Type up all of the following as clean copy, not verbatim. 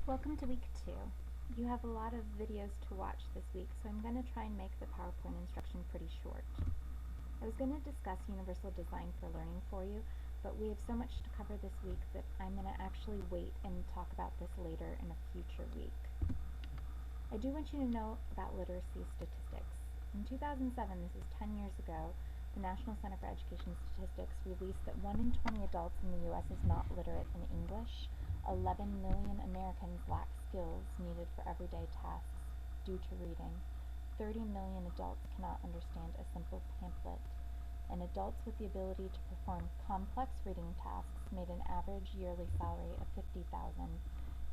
Welcome to week 2. You have a lot of videos to watch this week, so I'm going to try and make the PowerPoint instruction pretty short. I was going to discuss universal design for learning for you, but we have so much to cover this week that I'm going to actually wait and talk about this later in a future week. I do want you to know about literacy statistics. In 2007, this is 10 years ago, the National Center for Education Statistics released that 1 in 20 adults in the U.S. is not literate in English. 11 million Americans lack skills needed for everyday tasks due to reading. 30 million adults cannot understand a simple pamphlet. And adults with the ability to perform complex reading tasks made an average yearly salary of $50,000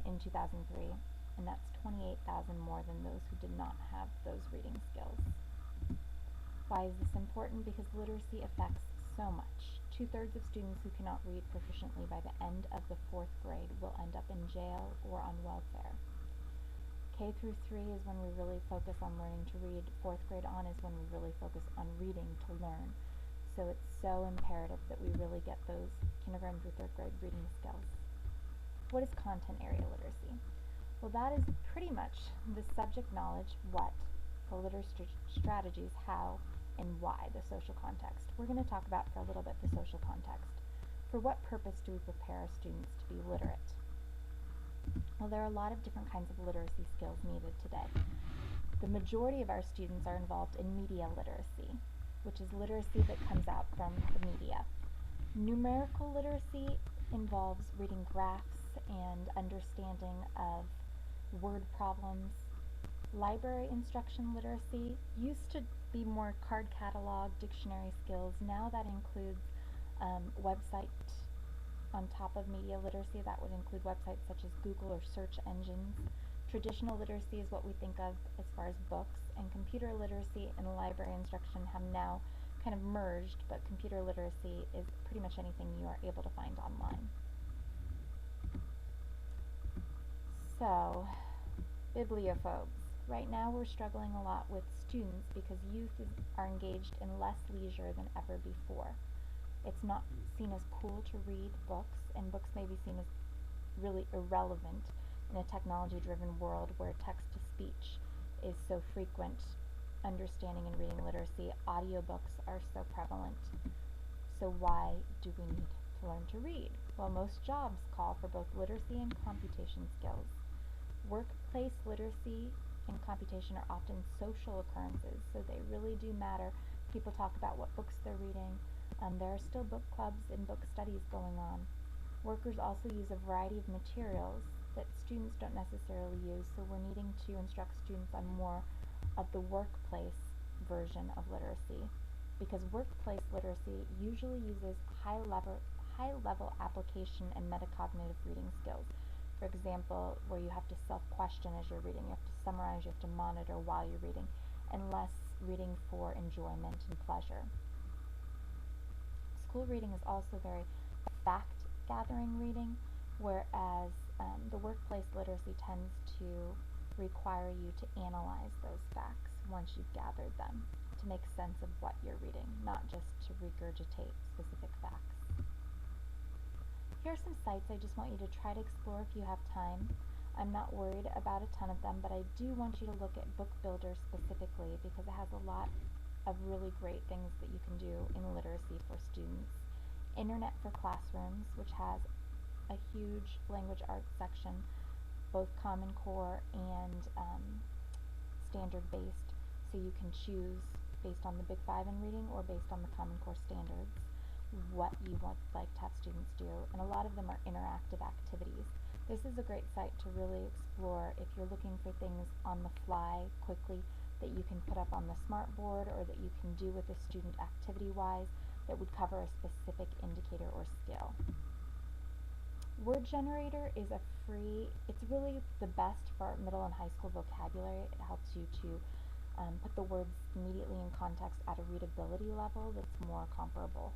in 2003, and that's 28,000 more than those who did not have those reading skills. Why is this important? Because literacy affects so much. 2/3 of students who cannot read proficiently by the end of the 4th grade will end up in jail or on welfare. K through 3 is when we really focus on learning to read. 4th grade on is when we really focus on reading to learn. So it's so imperative that we really get those kindergarten through 3rd grade reading skills. What is content area literacy? Well, that is pretty much the subject knowledge, what, the literacy strategies, how, and why, the social context. We're going to talk about for a little bit the social context. For what purpose do we prepare our students to be literate? Well, there are a lot of different kinds of literacy skills needed today. The majority of our students are involved in media literacy, which is literacy that comes out from the media. Numerical literacy involves reading graphs and understanding of word problems. Library instruction literacy used to be more card catalog, dictionary skills. Now that includes website on top of media literacy. That would include websites such as Google or search engines. Traditional literacy is what we think of as far as books, and computer literacy and library instruction have now kind of merged, but computer literacy is pretty much anything you are able to find online. So, bibliophobes. Right now we're struggling a lot with students because youth are engaged in less leisure than ever before. It's not seen as cool to read books, and books may be seen as really irrelevant in a technology-driven world where text-to-speech is so frequent. Understanding and reading literacy, audiobooks are so prevalent. So why do we need to learn to read? Well, most jobs call for both literacy and computation skills. Workplace literacy and computation are often social occurrences, so they really do matter. People talk about what books they're reading. There are still book clubs and book studies going on. Workers also use a variety of materials that students don't necessarily use, so we're needing to instruct students on more of the workplace version of literacy, because workplace literacy usually uses high-level application and metacognitive reading skills. For example, where you have to self-question as you're reading, you have to summarize, you have to monitor while you're reading, and less reading for enjoyment and pleasure. School reading is also very fact-gathering reading, whereas the workplace literacy tends to require you to analyze those facts once you've gathered them, to make sense of what you're reading, not just to regurgitate specific facts. Here are some sites I just want you to try to explore if you have time. I'm not worried about a ton of them, but I do want you to look at Book Builder specifically because it has a lot of really great things that you can do in literacy for students. Internet for Classrooms, which has a huge language arts section, both Common Core and standard-based, so you can choose based on the Big Five in reading or based on the Common Core standards what you would like to have students do, and a lot of them are interactive activities. This is a great site to really explore if you're looking for things on the fly quickly that you can put up on the smartboard or that you can do with a student activity-wise that would cover a specific indicator or skill. Word Generator is it's really the best for middle and high school vocabulary. It helps you to put the words immediately in context at a readability level that's more comparable.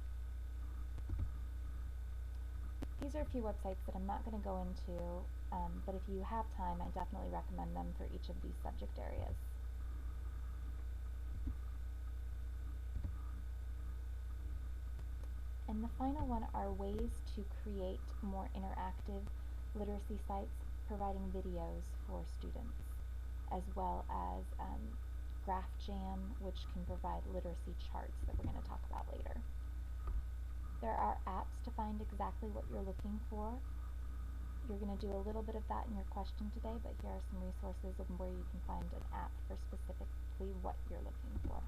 These are a few websites that I'm not going to go into, but if you have time, I definitely recommend them for each of these subject areas. And the final one are ways to create more interactive literacy sites providing videos for students, as well as GraphJam, which can provide literacy charts that we're going to talk about later. There are apps to find exactly what you're looking for. You're going to do a little bit of that in your question today, but here are some resources of where you can find an app for specifically what you're looking for.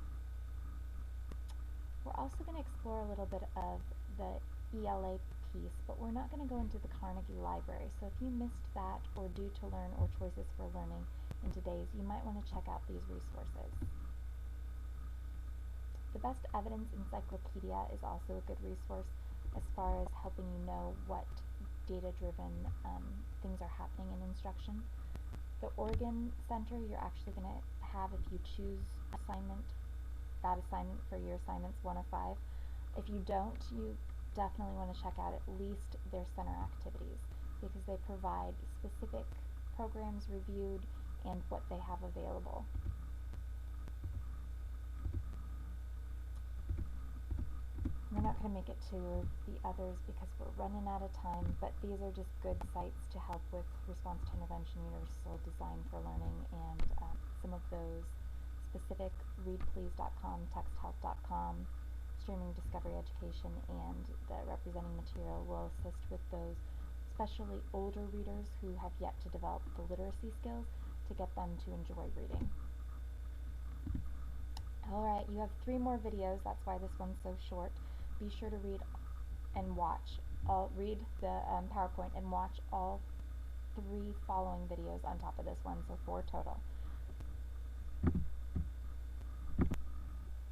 We're also going to explore a little bit of the ELA piece, but we're not going to go into the Carnegie Library. So if you missed that, or Due to Learn, or Choices for Learning in today's, you might want to check out these resources. The Best Evidence Encyclopedia is also a good resource as far as helping you know what data-driven things are happening in instruction. The Oregon Center you're actually going to have if you choose that assignment for your assignments 1 of 5. If you don't, you definitely want to check out at least their center activities, because they provide specific programs reviewed and what they have available. We're not going to make it to the others because we're running out of time, but these are just good sites to help with response to intervention, universal design for learning, and some of those specific readplease.com, texthelp.com, streaming discovery education, and the representing material will assist with those, especially older readers who have yet to develop the literacy skills to get them to enjoy reading. Alright, you have 3 more videos, that's why this one's so short. Be sure to read the PowerPoint and watch all 3 following videos on top of this one, so 4 total.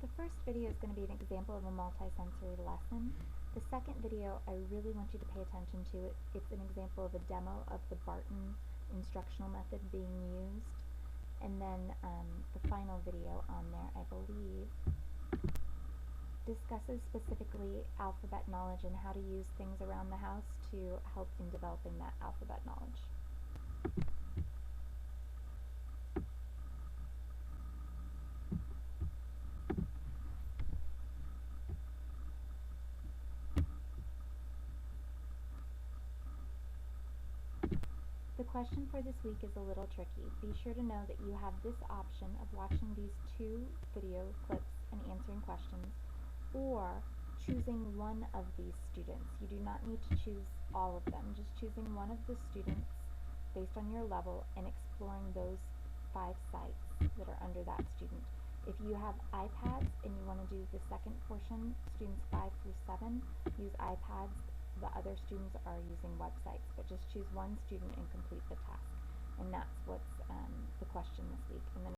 The first video is going to be an example of a multisensory lesson. The second video I really want you to pay attention to. It's an example of a demo of the Barton instructional method being used. And then the final video on there, I believe, discusses specifically alphabet knowledge and how to use things around the house to help in developing that alphabet knowledge. The question for this week is a little tricky. Be sure to know that you have this option of watching these 2 video clips and answering questions, or choosing one of these students. You do not need to choose all of them, just choosing one of the students based on your level and exploring those 5 sites that are under that student. If you have iPads and you want to do the second portion, students 5 through 7 use iPads. The other students are using websites, but just choose one student and complete the task. And that's what's the question this week. And then